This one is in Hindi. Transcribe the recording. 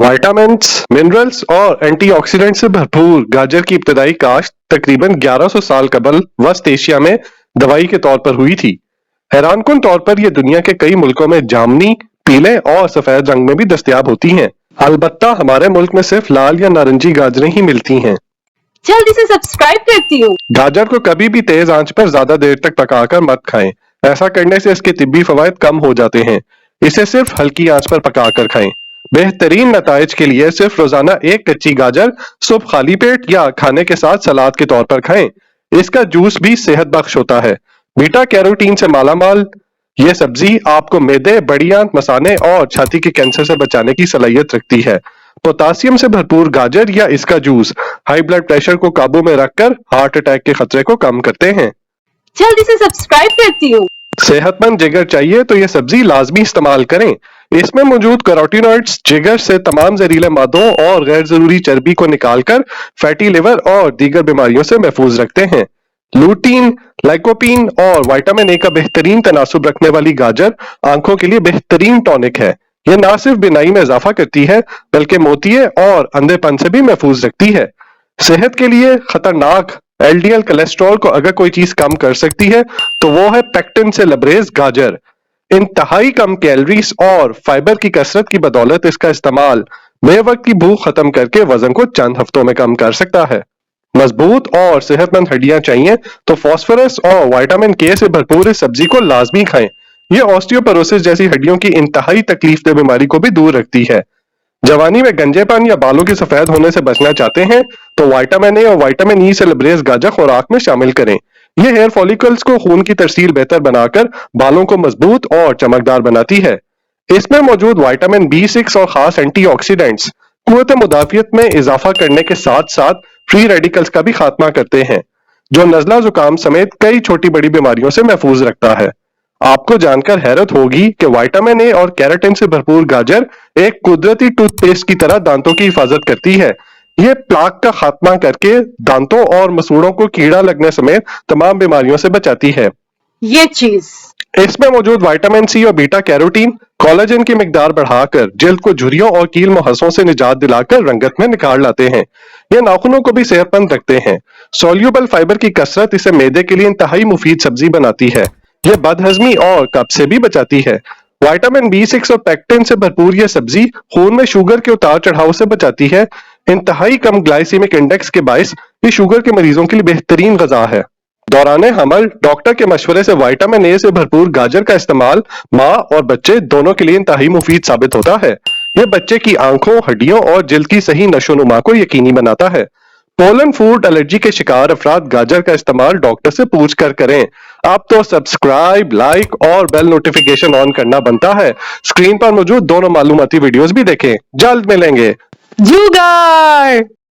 विटामिन्स, मिनरल्स और एंटीऑक्सीडेंट से भरपूर गाजर की इब्तदाई काश्त तकरीबन 1100 साल कबल वस्त एशिया में दवाई के तौर पर हुई थी। हैरानकुन तौर पर यह दुनिया के कई मुल्कों में जामनी, पीले और सफेद रंग में भी दस्तयाब होती हैं। अलबत्ता हमारे मुल्क में सिर्फ लाल या नारंगी गाजरें ही मिलती हैं। जल्दी से सब्सक्राइब करती हूँ। गाजर को कभी भी तेज आंच पर ज्यादा देर तक पकाकर मत खाएं। ऐसा करने से इसके तिब्बी फवायद कम हो जाते हैं। इसे सिर्फ हल्की आंच पर पकाकर खाएं। बेहतरीन नताइज के लिए सिर्फ रोजाना एक कच्ची गाजर सुबह खाली पेट या खाने के साथ सलाद के तौर पर खाएं। इसका जूस भी सेहत बख्श होता है। बीटा कैरोटीन से मालामाल ये सब्जी आपको मैदे, बड़ियां, मसाने और छाती के कैंसर से बचाने की सलाहियत रखती है। पोटासियम से भरपूर गाजर या इसका जूस हाई ब्लड प्रेशर को काबू में रखकर हार्ट अटैक के खतरे को कम करते हैं। जल्दी से सब्सक्राइब करती हूँ। सेहतमंद जिगर चाहिए तो यह सब्जी लाजमी इस्तेमाल करें। इसमें मौजूद कैरोटीनॉइड्स जिगर से तमाम जहरीले मादों और गैर जरूरी चर्बी को निकालकर फैटी लिवर और दीगर बीमारियों से महफूज रखते हैं। लूटीन, लाइकोपीन और विटामिन ए का बेहतरीन तनासुब रखने वाली गाजर आंखों के लिए बेहतरीन टॉनिक है। यह न सिर्फ बिनाई में इजाफा करती है बल्कि मोतिये और अंधेपन से भी महफूज रखती है। सेहत के लिए खतरनाक एलडीएल कोलेस्ट्रॉल को अगर कोई चीज कम कर सकती है तो वो है पेक्टिन से लबरेज गाजर। इंतहाई कम कैलोरीज और फाइबर की कसरत की बदौलत इसका इस्तेमाल बेवक्त की भूख खत्म करके वजन को चंद हफ्तों में कम कर सकता है। मजबूत और सेहतमंद हड्डियां चाहिए तो फास्फोरस और विटामिन के से भरपूर इस सब्जी को लाजमी खाएं। यह ऑस्टियोपोरोसिस जैसी हड्डियों की इंतहाई तकलीफदेह बीमारी को भी दूर रखती है। जवानी में गंजेपन या बालों के सफेद होने से बचना चाहते हैं तो विटामिन ए और विटामिन ई से लबरेज गाजर खुराक में शामिल करें। यह हेयर फॉलिकल्स को खून की तरसील बेहतर बनाकर बालों को मजबूत और चमकदार बनाती है। इसमें मौजूद विटामिन B6 और खास एंटीऑक्सीडेंट्स कुव्वत मुदाफियत में इजाफा करने के साथ साथ फ्री रेडिकल्स का भी खात्मा करते हैं, जो नजला जुकाम समेत कई छोटी बड़ी बीमारियों से महफूज रखता है। आपको जानकर हैरत होगी कि विटामिन ए और कैरोटीन से भरपूर गाजर एक कुदरती टूथपेस्ट की तरह दांतों की हिफाजत करती है। यह प्लाक का खात्मा करके दांतों और मसूड़ों को कीड़ा लगने समेत तमाम बीमारियों से बचाती है। ये चीज इसमें मौजूद विटामिन सी और बीटा कैरोटीन कोलेजन की मिकदार बढ़ाकर जल्द को झुर्रियों और कील मुहासों से निजात दिलाकर रंगत में निखार लाते हैं। यह नाखूनों को भी सेहतमंद रखते हैं। सोल्यूबल फाइबर की कसरत इसे मैदे के लिए इंतहाई मुफीद सब्जी बनाती है। यह बदहजमी और कब्ज से भी बचाती है। विटामिन B6 और पेक्टिन से भरपूर यह सब्जी खून में शुगर के उतार चढ़ाव से बचाती है। इंतहाई कम ग्लाइसेमिक इंडेक्स के बायस ये शुगर के मरीजों के लिए बेहतरीन गजा है। दौरान हमल डॉक्टर के मशवरे से विटामिन ए से भरपूर गाजर का इस्तेमाल माँ और बच्चे दोनों के लिए इंतहाई मुफीद साबित होता है। यह बच्चे की आंखों, हड्डियों और जिल्द की सही नशोनुमा को यकीनी बनाता है। पोलन फूड एलर्जी के शिकार अफराद गाजर का इस्तेमाल डॉक्टर से पूछ कर करें। अब तो सब्सक्राइब, लाइक और बेल नोटिफिकेशन ऑन करना बनता है। स्क्रीन पर मौजूद दोनों मालूमाती वीडियोस भी देखें। जल्द मिलेंगे। जुगाड़।